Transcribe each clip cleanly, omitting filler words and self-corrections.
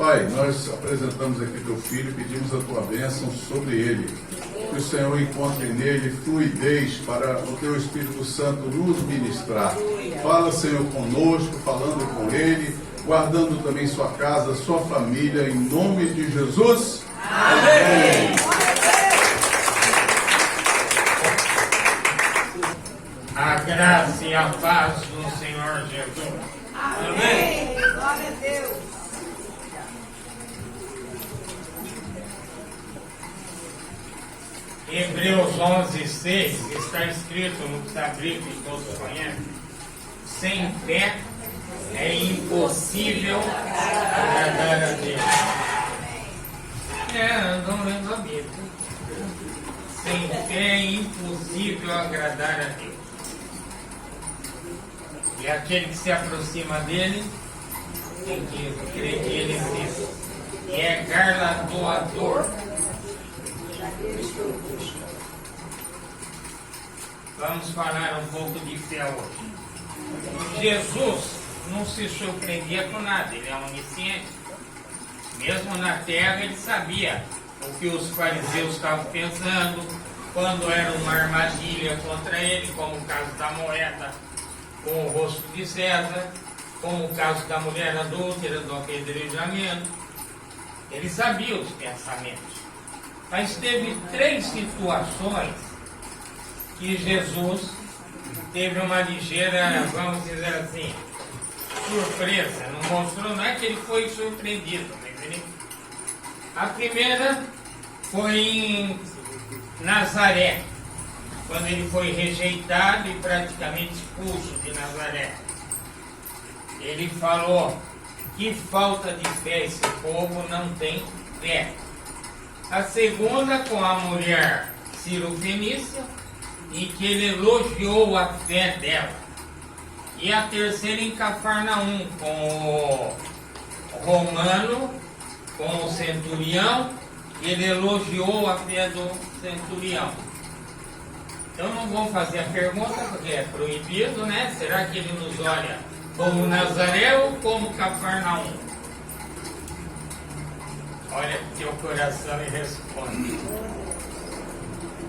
Pai, nós apresentamos aqui teu filho e pedimos a tua bênção sobre ele. Que o Senhor encontre nele fluidez para o teu Espírito Santo nos ministrar. Fala, Senhor, conosco, falando com ele, guardando também sua casa, sua família, em nome de Jesus. Amém. A graça e a paz do Senhor Jesus. Amém. Glória a Deus. Hebreus 11:6 está escrito no que está escrito que todos conhecem: sem fé é impossível agradar a Deus. Não lendo a Bíblia. Sem fé é impossível agradar a Deus. E aquele que se aproxima dele tem que crer que ele existe. E é galardoador. Vamos falar um pouco de fé hoje. Jesus não se surpreendia com nada, ele é onisciente. Mesmo na terra ele sabia o que os fariseus estavam pensando, quando era uma armadilha contra ele, como o caso da moeda com o rosto de César, como o caso da mulher adúltera, do apedrejamento. Ele sabia os pensamentos. Mas teve 3 situações que Jesus teve uma ligeira, vamos dizer assim, surpresa. Não mostrou, não é que ele foi surpreendido, mas ele... A primeira foi em Nazaré, quando ele foi rejeitado e praticamente expulso de Nazaré. Ele falou: que falta de fé, esse povo não tem fé. A segunda com a mulher Cirofenícia, em que ele elogiou a fé dela. E a terceira em Cafarnaum, com o romano, com o centurião, ele elogiou a fé do centurião. Então não vou fazer a pergunta, porque é proibido, né? Será que ele nos olha como Nazaré ou como Cafarnaum? Olha para o teu coração e responde.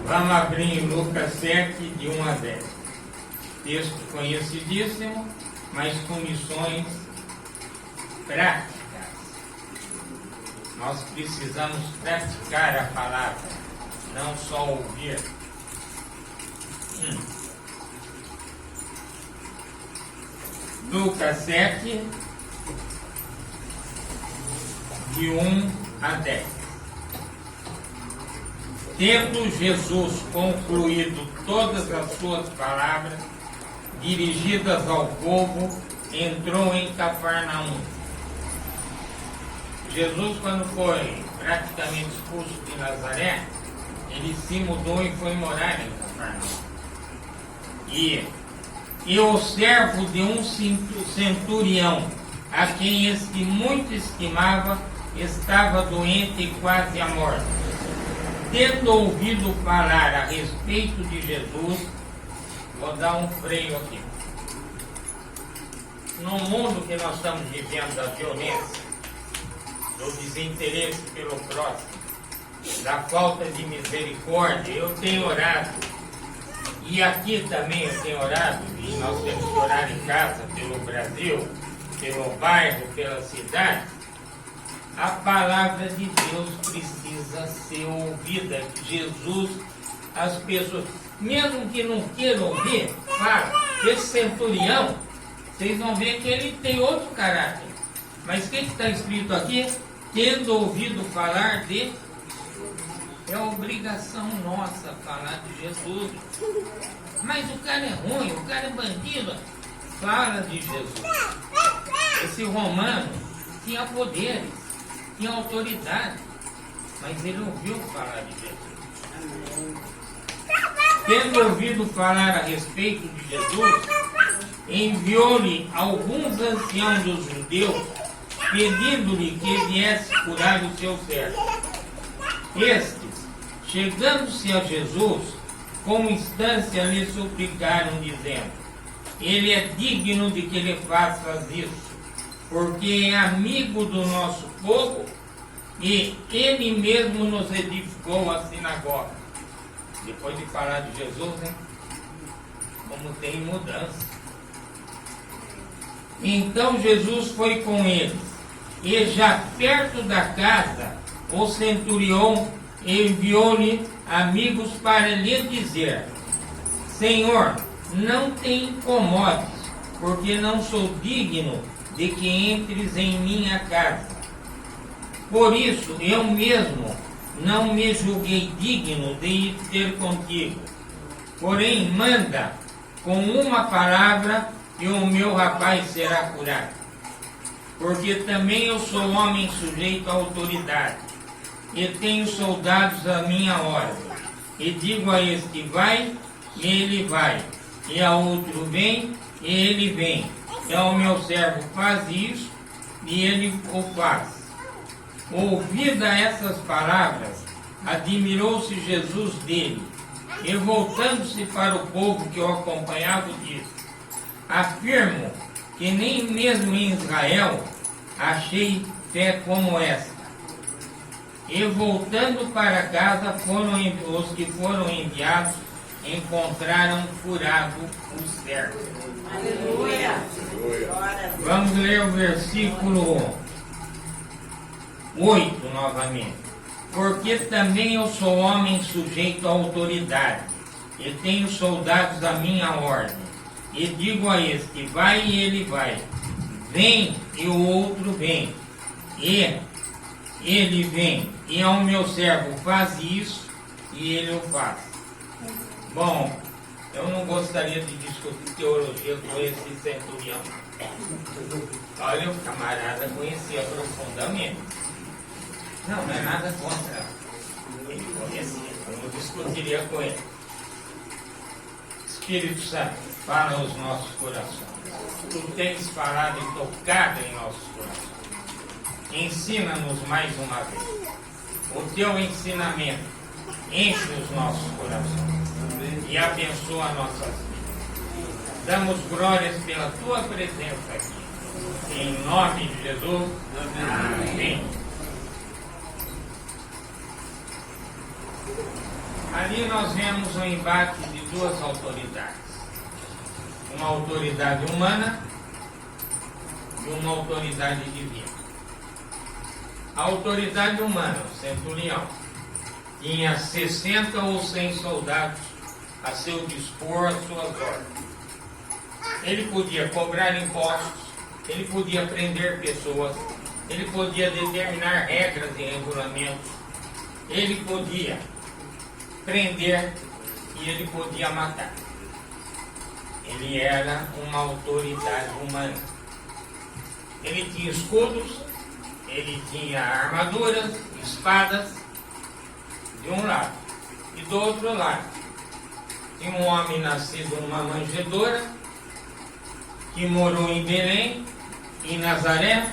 Vamos abrir em Lucas 7, de 1 a 10. Texto conhecidíssimo, mas com lições práticas. Nós precisamos praticar a palavra, não só ouvir. Lucas 7, de 1 a 10. Tendo Jesus concluído todas as suas palavras dirigidas ao povo, entrou em Cafarnaum. Jesus, quando foi praticamente expulso de Nazaré, ele se mudou e foi morar em Cafarnaum. E o servo de um centurião, a quem este muito estimava, estava doente e quase à morte. Tendo ouvido falar a respeito de Jesus, vou dar um freio aqui. No mundo que nós estamos vivendo, da violência, do desinteresse pelo próximo, da falta de misericórdia, eu tenho orado. E aqui também eu tenho orado, e nós temos que orar em casa, pelo Brasil, pelo bairro, pela cidade. A palavra de Deus precisa ser ouvida. Jesus, as pessoas, mesmo que não queiram ouvir, fala. Esse centurião, vocês vão ver que ele tem outro caráter. Mas o que está escrito aqui? Tendo ouvido falar de... É obrigação nossa falar de Jesus. Mas o cara é ruim, o cara é bandido. Fala de Jesus. Esse romano tinha poderes, tinha autoridade, mas ele ouviu falar de Jesus. Tendo ouvido falar a respeito de Jesus, enviou-lhe alguns anciãos dos judeus, pedindo-lhe que viesse curar o seu servo. Estes, chegando-se a Jesus, com instância lhe suplicaram, dizendo: ele é digno de que lhe faças isso, porque é amigo do nosso povo e ele mesmo nos edificou a sinagoga. Depois de falar de Jesus, hein? Como tem mudança. Então Jesus foi com eles, e já perto da casa, o centurião enviou-lhe amigos para lhe dizer: Senhor, não te incomodes, porque não sou digno de que entres em minha casa. Por isso, eu mesmo não me julguei digno de ir ter contigo. Porém, manda com uma palavra e o meu rapaz será curado. Porque também eu sou homem sujeito à autoridade, e tenho soldados à minha ordem. E digo a este: vai, e ele vai. E a outro: vem, e ele vem. E ao meu servo: faz isso, e ele o faz. Ouvida essas palavras, admirou-se Jesus dele, e voltando-se para o povo que o acompanhava, disse: afirmo que nem mesmo em Israel achei fé como esta. E voltando para casa, os que foram enviados encontraram curado o servo. Aleluia. Vamos ler o versículo 8 novamente. Porque também eu sou homem sujeito à autoridade, e tenho soldados à minha ordem. E digo a este: vai, e ele vai. Vem, e o outro vem. E ele vem. E ao meu servo: faz isso, e ele o faz. Bom, eu não gostaria de discutir teologia com esse centurião. Olha, o camarada conhecia profundamente. Não é nada contra. Ele conhecia, eu não discutiria com ele. Espírito Santo, fala aos nossos corações. Tu tens falado e tocado em nossos corações. Ensina-nos mais uma vez. O teu ensinamento enche os nossos corações e abençoa nossas vidas. Damos glórias pela tua presença aqui. Em nome de Jesus. Amém. Ali nós vemos o embate de duas autoridades. Uma autoridade humana e uma autoridade divina. A autoridade humana, o centurião, tinha 60 ou 100 soldados a seu dispor, às suas ordens. Ele podia cobrar impostos, ele podia prender pessoas, ele podia determinar regras e regulamentos, ele podia prender e ele podia matar. Ele era uma autoridade humana. Ele tinha escudos, ele tinha armaduras, espadas, de um lado. E do outro lado, tinha um homem nascido numa manjedoura, que morou em Belém, em Nazaré,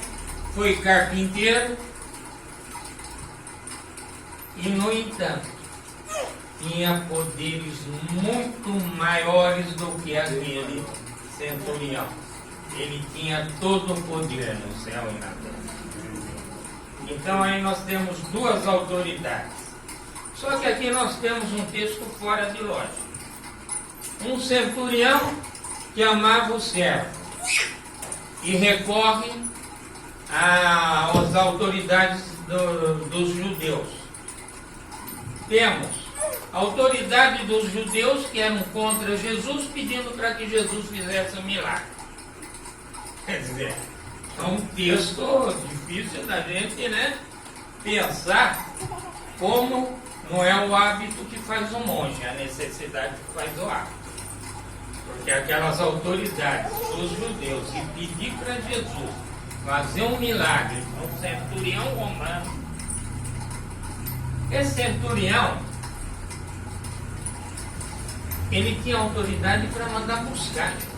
foi carpinteiro, e no entanto, tinha poderes muito maiores do que aquele centurião. Ele tinha todo o poder no céu e na terra. Então aí nós temos duas autoridades. Só que aqui nós temos um texto fora de lógica. Um centurião que amava o servo e recorre às autoridades dos judeus. Temos a autoridade dos judeus que eram contra Jesus, pedindo para que Jesus fizesse um milagre. Quer dizer, é um texto difícil da gente, pensar como não é o hábito que faz o monge, é a necessidade que faz o hábito. Porque aquelas autoridades dos judeus e pedir para Jesus fazer um milagre um centurião romano. Esse centurião, ele tinha autoridade para mandar buscar Jesus.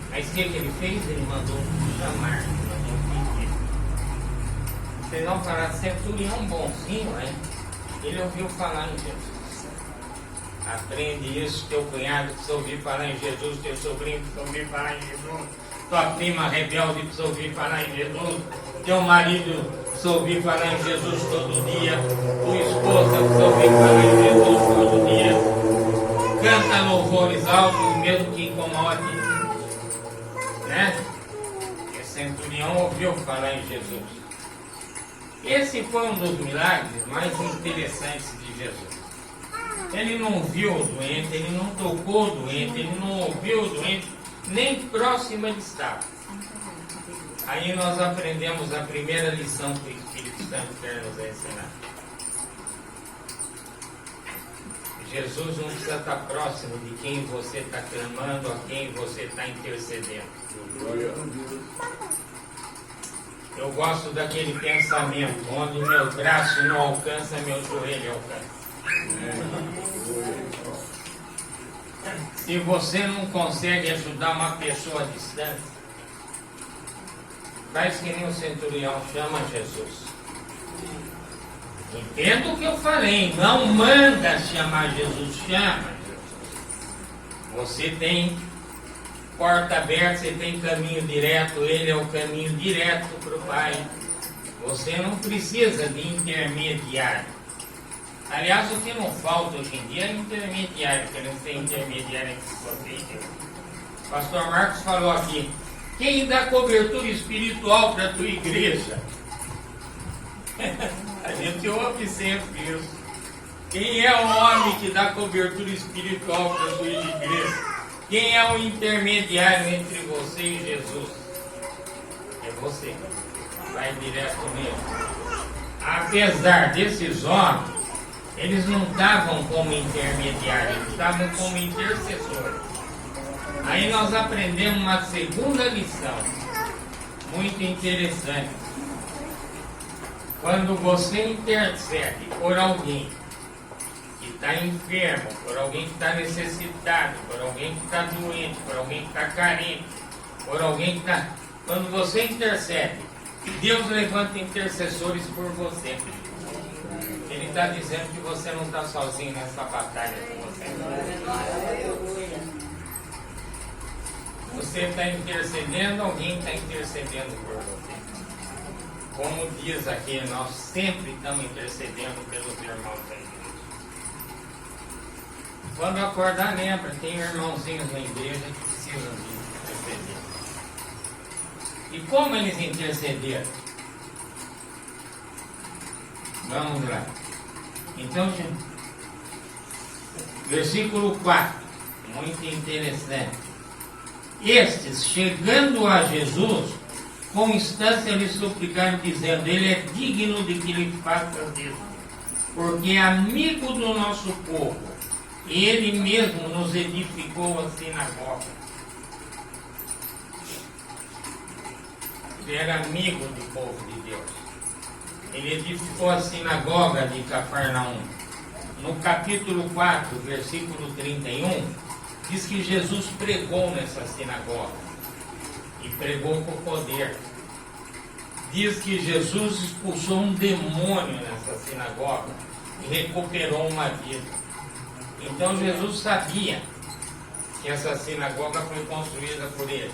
Mas o que ele fez? Ele mandou chamar, mandou pedir. Vocês vão falar, centurião bonzinho, hein? Ele ouviu falar em Jesus. Aprende isso, teu cunhado precisa ouvir falar em Jesus, teu sobrinho precisa ouvir falar em Jesus. tua prima rebelde precisa ouvir falar em Jesus, teu marido precisa ouvir falar em Jesus todo dia, tua esposa precisa ouvir falar em Jesus todo dia. Canta louvores altos, mesmo que incomode, né? Esse centurião ouviu falar em Jesus. Esse foi um dos milagres mais interessantes de Jesus. Ele não viu o doente, ele não tocou o doente, ele não ouviu o doente, nem próximo ele estava. Aí nós aprendemos a primeira lição que o Espírito Santo quer nos ensinar. Jesus não precisa estar próximo de quem você está clamando, a quem você está intercedendo. Eu gosto daquele pensamento, onde meu braço não alcança, meu joelho alcança. Se você não consegue ajudar uma pessoa distante, faz que nem o centurião, chama Jesus. Entenda o que eu falei, não manda chamar Jesus, chama Jesus. Você tem porta aberta, você tem caminho direto, ele é o caminho direto para o Pai. Você não precisa de intermediário. Aliás, o que não falta hoje em dia é intermediário, porque não tem intermediário entre você e Deus. O pastor Marcos falou aqui, quem dá cobertura espiritual para a tua igreja? A gente ouve sempre isso. Quem é o homem que dá cobertura espiritual para a tua igreja? Quem é o intermediário entre você e Jesus? É você. Vai direto nele. Apesar desses homens, eles não estavam como intermediários, eles estavam como intercessores. Aí nós aprendemos uma segunda lição, muito interessante. Quando você intercede por alguém que está enfermo, por alguém que está necessitado, por alguém que está doente, por alguém que está carente, por alguém que está... Quando você intercede, Deus levanta intercessores por você. Ele está dizendo que você não está sozinho nessa batalha com você. Você está intercedendo, alguém está intercedendo por você. Como diz aqui, nós sempre estamos intercedendo pelos irmãos da igreja. Quando acordar, lembra, tem irmãozinhos na igreja que precisam de interceder. E como eles intercederam? Vamos lá. Então, versículo 4, muito interessante. Estes, chegando a Jesus, com instância lhe suplicaram, dizendo, ele é digno de que lhe faças isso, porque é amigo do nosso povo, ele mesmo nos edificou a sinagoga. Ele era amigo do povo de Deus. Ele edificou a sinagoga de Cafarnaum. No capítulo 4, versículo 31, diz que Jesus pregou nessa sinagoga. E pregou com poder. Diz que Jesus expulsou um demônio nessa sinagoga e recuperou uma vida. Então Jesus sabia que essa sinagoga foi construída por ele.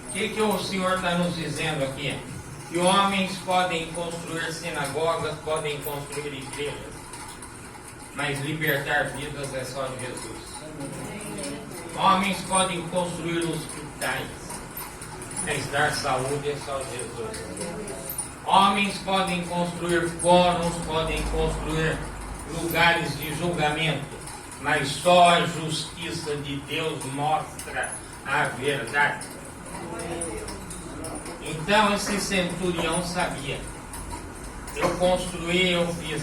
O que o Senhor está nos dizendo aqui? Que homens podem construir sinagogas, podem construir igrejas, mas libertar vidas é só Jesus. Homens podem construir hospitais, mas dar saúde é só Jesus. Homens podem construir fóruns, podem construir lugares de julgamento, mas só a justiça de Deus mostra a verdade. Então esse centurião sabia. Eu construí, eu fiz,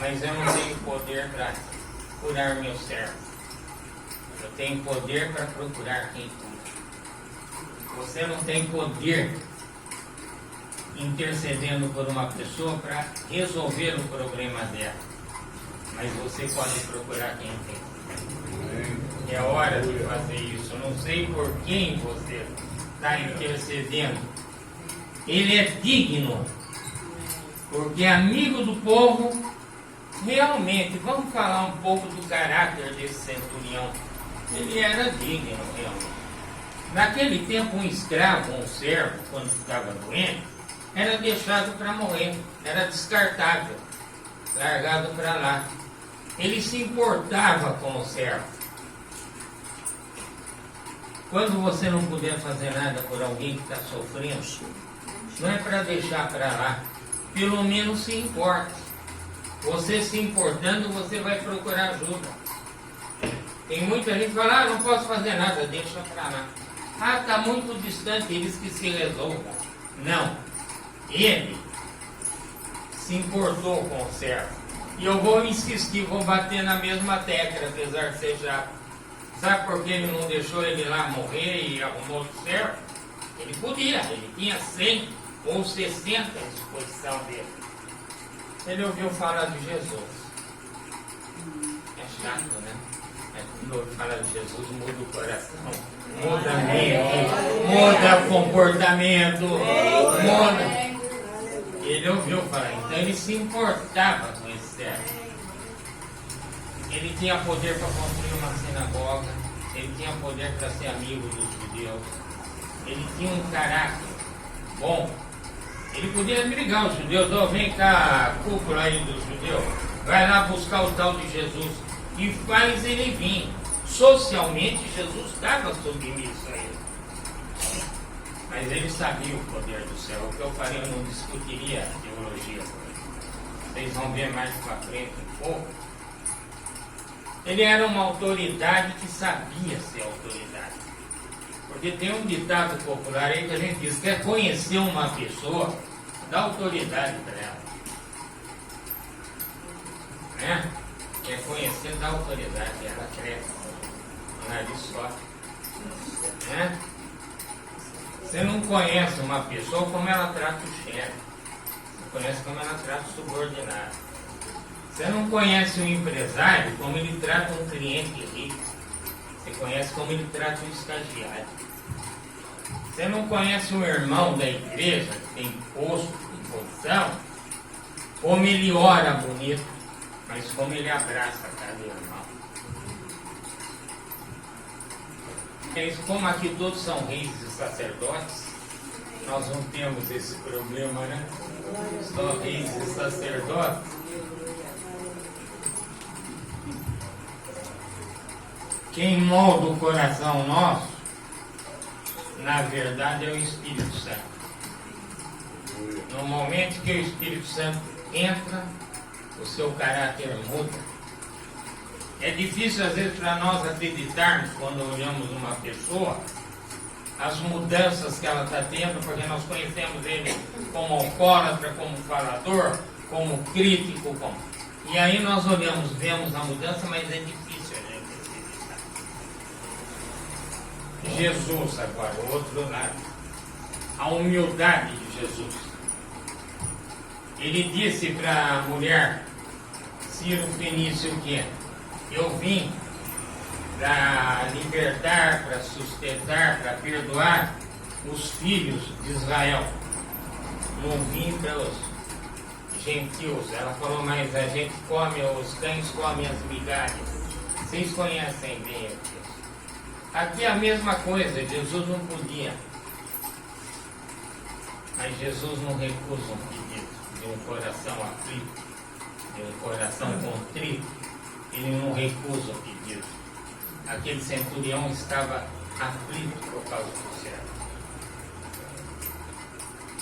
mas eu não tenho poder para curar meu servo. Eu tenho poder para procurar quem cura. Você não tem poder intercedendo por uma pessoa para resolver o problema dela, mas você pode procurar quem tem. É hora de fazer isso. Eu não sei por quem você está intercedendo. Ele é digno, porque é amigo do povo. Realmente, vamos falar um pouco do caráter desse centurião. Ele era digno, realmente. Naquele tempo, um escravo, um servo, quando ficava doente, era deixado para morrer, era descartável, largado para lá. Ele se importava com o servo. Quando você não puder fazer nada por alguém que está sofrendo, não é para deixar para lá, pelo menos se importe. Você se importando, você vai procurar ajuda. Tem muita gente que fala, não posso fazer nada, deixa para lá. Está muito distante, eles que se resolvam. Não. Ele se importou com o servo. E eu vou insistir, vou bater na mesma tecla, apesar de ser já. Sabe por que ele não deixou ele lá morrer e arrumou outro servo? Ele podia, ele tinha 100 ou 60 à disposição dele. Ele ouviu falar de Jesus. É chato, né? Quando ouve falar de Jesus, muda o coração, muda a mente, muda o comportamento, muda. Ele ouviu falar, então ele se importava com esse servo. Ele tinha poder para construir uma sinagoga, ele tinha poder para ser amigo dos judeus, ele tinha um caráter bom. Ele podia brigar os judeus, vem cá, cúpula aí dos judeus, vai lá buscar o tal de Jesus. E faz ele vir. Socialmente, Jesus estava submisso a ele. Mas ele sabia o poder do céu. O que eu falei, eu não discutiria a teologia com ele. Vocês vão ver mais para frente um pouco. Ele era uma autoridade que sabia ser autoridade. Porque tem um ditado popular aí que a gente diz: quer conhecer uma pessoa, dá autoridade para ela. Né? Quer conhecer, dá autoridade, ela cresce. O nariz sobe. Né? Você não conhece uma pessoa como ela trata o chefe. Você conhece como ela trata o subordinado. Você não conhece um empresário como ele trata um cliente rico. Você conhece como ele trata um estagiário. Você não conhece um irmão da igreja que tem posto, tem posição, como ele ora bonito, mas como ele abraça cada irmão. Como aqui todos são reis e sacerdotes, nós não temos esse problema, né? Só reis e sacerdotes. Quem molda o coração nosso, na verdade, é o Espírito Santo. No momento que o Espírito Santo entra, o seu caráter muda. É difícil, às vezes, para nós acreditarmos, quando olhamos uma pessoa, as mudanças que ela está tendo, porque nós conhecemos ele como alcoólatra, como falador, como crítico, como... E aí nós olhamos, vemos a mudança, mas é difícil a gente acreditar. Jesus agora, o outro lado. A humildade de Jesus. Ele disse para a mulher Ciro Fenício o quê? Eu vim para libertar, para sustentar, para perdoar os filhos de Israel. Não vim para os gentios. Ela falou, mas a gente come, os cães comem as migalhas. Vocês conhecem bem aqui. Aqui é a mesma coisa, Jesus não podia. Mas Jesus não recusa um pedido de um coração aflito, de um coração contrito. Ele não recusa o pedido. Aquele centurião estava aflito por causa do servo.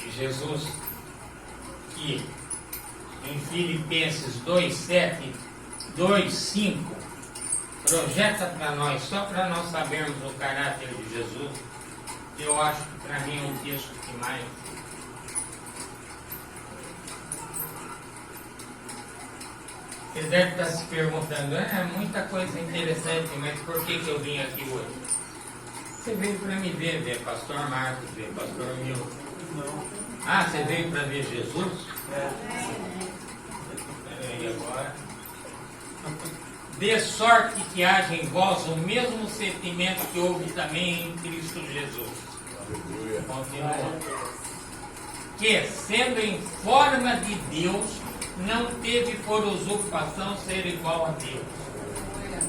E Jesus, que em Filipenses 2:7, 2:5, projeta para nós, só para nós sabermos o caráter de Jesus, eu acho que para mim é um texto que mais... Você deve estar se perguntando, muita coisa interessante, mas por que eu vim aqui hoje? Você veio para me ver pastor Marcos, ver pastor Milton. Ah, você veio para ver Jesus? Peraí agora. De sorte que haja em vós o mesmo sentimento que houve também em Cristo Jesus. Continua. Que, sendo em forma de Deus, não teve por usurpação ser igual a Deus.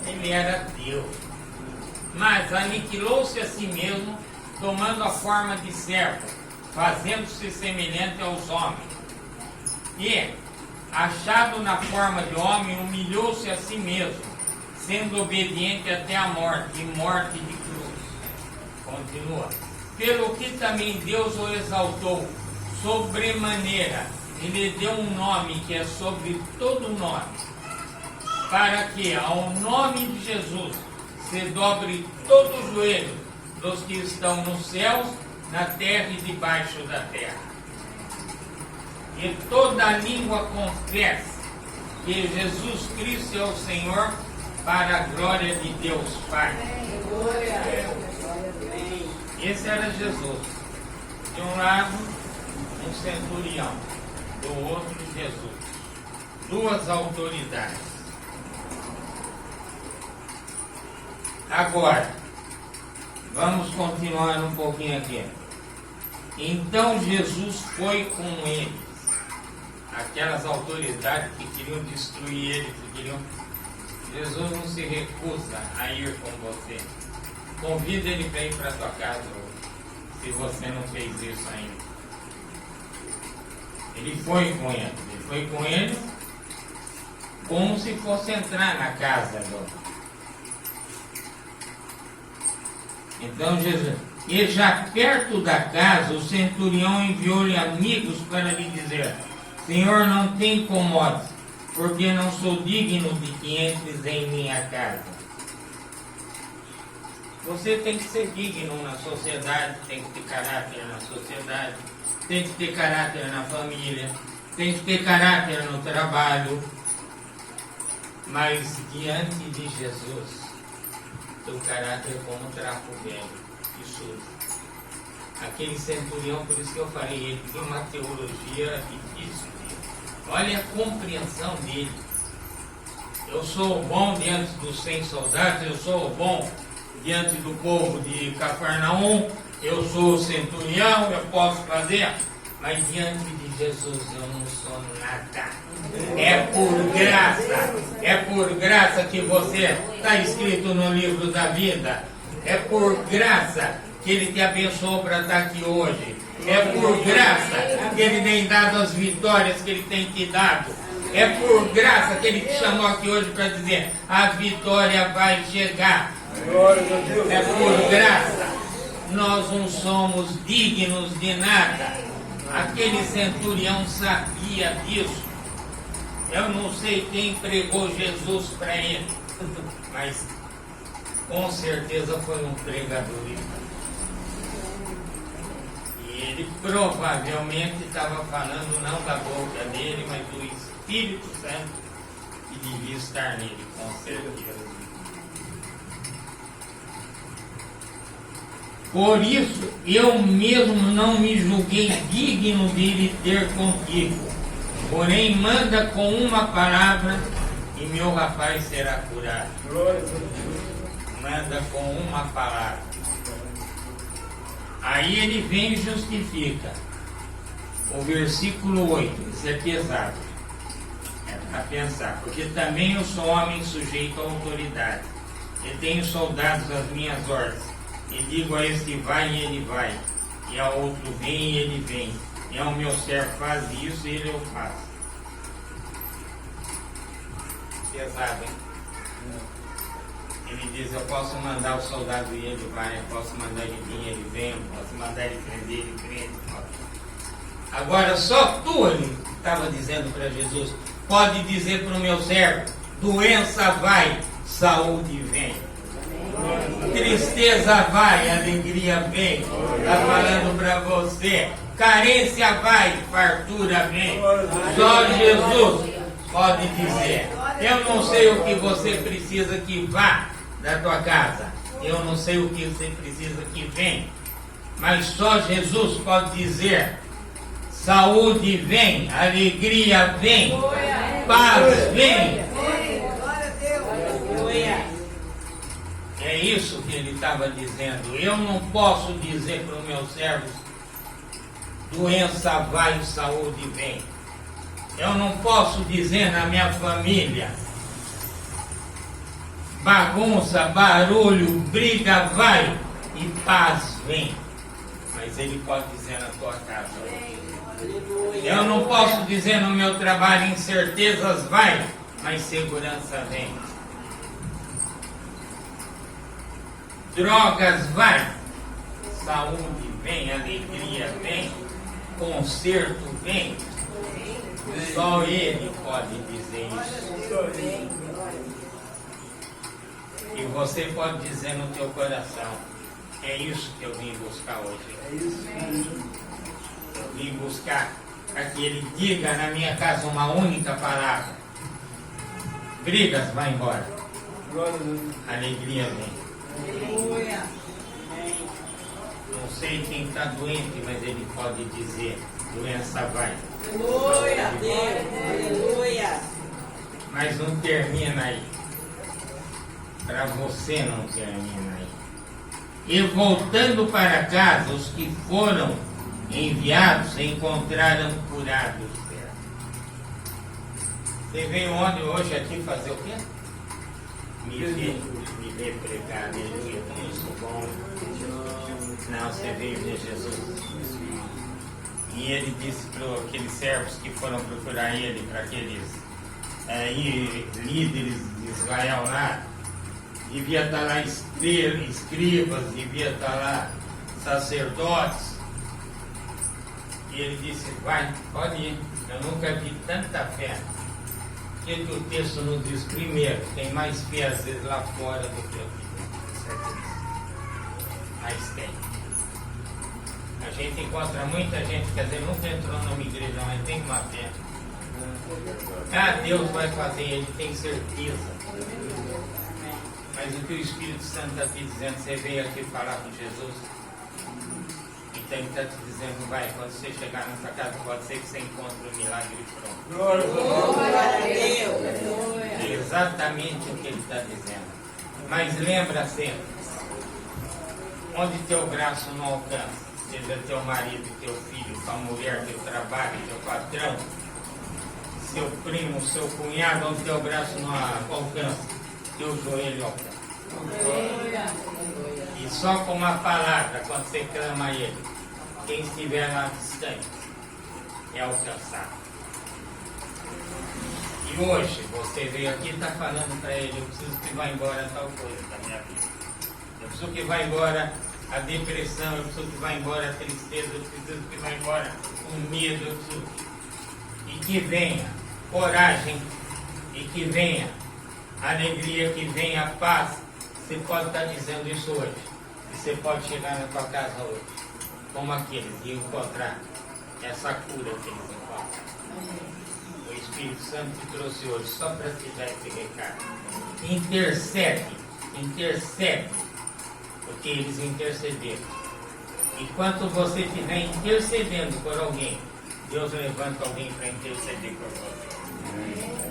Ele era Deus. mas aniquilou-se a si mesmo, tomando a forma de servo, fazendo-se semelhante aos homens. E, achado na forma de homem, humilhou-se a si mesmo, sendo obediente até a morte, e morte de cruz. Continua. Pelo que também Deus o exaltou sobremaneira, e lhe deu um nome que é sobre todo nome, para que ao nome de Jesus se dobre todo o joelho dos que estão nos céus, na terra e debaixo da terra. E toda língua confesse que Jesus Cristo é o Senhor, para a glória de Deus Pai. Esse era Jesus. De um lado, um centurião. Do outro, Jesus. Duas autoridades. Agora, vamos continuar um pouquinho aqui. Então Jesus foi com eles. Aquelas autoridades que queriam destruir ele, que queriam... Jesus não se recusa a ir com você. Convida ele para ir para a tua casa hoje, se você não fez isso ainda. Ele foi com ele. Ele foi com ele como se fosse entrar na casa do... Então Jesus... E já perto da casa, o centurião enviou-lhe amigos para lhe dizer: Senhor, não te incomodes, porque não sou digno de que entres em minha casa. Você tem que ser digno na sociedade, tem que ter caráter na sociedade, tem que ter caráter na família, tem que ter caráter no trabalho. Mas diante de Jesus, teu caráter é como um trapo velho e sujo. Aquele centurião, por isso que eu falei, ele tem uma teologia difícil. Olha a compreensão dele. Eu sou bom diante dos 100 soldados, eu sou bom diante do povo de Cafarnaum, eu sou centurião, eu posso fazer, mas diante de Jesus eu não sou nada. É por graça que você está escrito no livro da vida. É por graça que Ele te abençoou para estar aqui hoje. É por graça que Ele tem dado as vitórias que Ele tem te dado. É por graça que Ele te chamou aqui hoje para dizer: a vitória vai chegar. É por graça. Nós não somos dignos de nada. Aquele centurião sabia disso. Eu não sei quem pregou Jesus para ele, mas com certeza foi um pregador. E ele provavelmente estava falando não da boca dele, mas do Espírito Santo que devia estar nele, com certeza. Por isso, eu mesmo não me julguei digno de lhe ter contigo. Porém, manda com uma palavra e meu rapaz será curado. Manda com uma palavra. Aí ele vem e justifica. O versículo 8, isso é pesado. É para pensar. Porque também eu sou homem sujeito à autoridade. E tenho soldados às minhas ordens. E digo a este vai e ele vai. E ao outro vem e ele vem. E ao meu servo faz isso e ele eu faço. Pesado, hein? Ele diz: eu posso mandar o soldado e ele vai, eu posso mandar ele vir e ele vem, eu posso mandar ele prender, ele prende. Agora só tu, ele estava dizendo para Jesus, pode dizer para o meu servo: doença vai, saúde vem. Tristeza vai, alegria vem. Está falando para você. Carência vai, fartura vem. Só Jesus pode dizer. Eu não sei o que você precisa que vá da tua casa. Eu não sei o que você precisa que vem. Mas só Jesus pode dizer: saúde vem, alegria vem, paz vem. É isso que ele estava dizendo. Eu não posso dizer para os meus servos: doença vai, saúde vem. Eu não posso dizer na minha família: bagunça, barulho, briga vai e paz vem. Mas Ele pode dizer na tua casa. Eu não posso dizer no meu trabalho, incertezas vai, mas segurança vem. Drogas vai, saúde vem, alegria vem, conserto vem. Só Ele pode dizer isso. E você pode dizer no teu coração, é isso que eu vim buscar hoje. Eu vim buscar para que Ele diga na minha casa uma única palavra. Brigas, vai embora. Alegria vem. Não sei quem está doente, mas Ele pode dizer, doença vai. Glória a Deus. Aleluia. Mas não termina aí. Para você não termina aí. E voltando para casa, os que foram enviados encontraram curados. Você veio onde hoje aqui fazer o quê? Me ver pregar, aleluia. Muito bom. Não, você veio ver Jesus. E ele disse para aqueles servos que foram procurar ele, para aqueles líderes de Israel lá, devia estar lá escribas, devia estar lá sacerdotes. E ele disse, vai, pode ir. Eu nunca vi tanta fé. O que o texto nos diz? Primeiro, tem mais fé às vezes lá fora do que aqui. Mas tem. A gente encontra muita gente que às vezes nunca entrou numa igreja, mas tem uma fé. Ah, Deus vai fazer, ele tem certeza. Mas o que o Espírito Santo está te dizendo, você veio aqui falar com Jesus, então ele está te dizendo, vai, quando você chegar na sua casa, pode ser que você encontre um milagre pronto. Glória a Deus. É exatamente o que ele está dizendo. Mas lembra sempre, onde teu braço não alcança, seja teu marido, teu filho, tua mulher, teu trabalho, teu patrão, seu primo, seu cunhado, onde teu braço não alcança, teu joelho alcança. E só com uma palavra, quando você clama a Ele, quem estiver lá distante é alcançado. E hoje você veio aqui e está falando para Ele, eu preciso que vá embora tal coisa da minha vida. Eu preciso que vá embora a depressão, eu preciso que vá embora a tristeza, eu preciso que vá embora o medo, eu preciso. E que venha coragem, e que venha alegria, que venha paz. Você pode estar dizendo isso hoje. E você pode chegar na tua casa hoje, como aqueles, e encontrar essa cura que eles encontram. O Espírito Santo te trouxe hoje só para te dar esse recado. Intercede, porque eles intercederam. Enquanto você estiver intercedendo por alguém, Deus levanta alguém para interceder por você.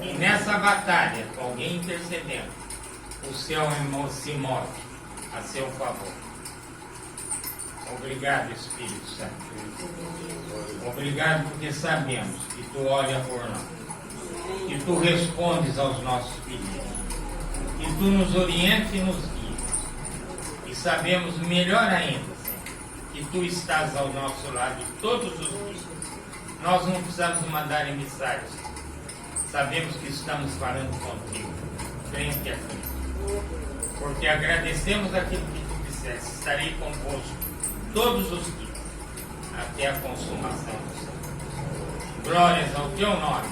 E nessa batalha, com alguém intercedendo, o céu se move a seu favor. Obrigado, Espírito Santo. Obrigado porque sabemos que Tu olha por nós, que Tu respondes aos nossos pedidos, que Tu nos orientes e nos guias. E sabemos melhor ainda, Senhor, que Tu estás ao nosso lado todos os dias. Nós não precisamos mandar emissários. Sabemos que estamos falando contigo, frente a frente. Porque agradecemos aquilo que Tu disseste. Estarei convosco todos os dias, até a consumação do céu. Glórias ao Teu nome.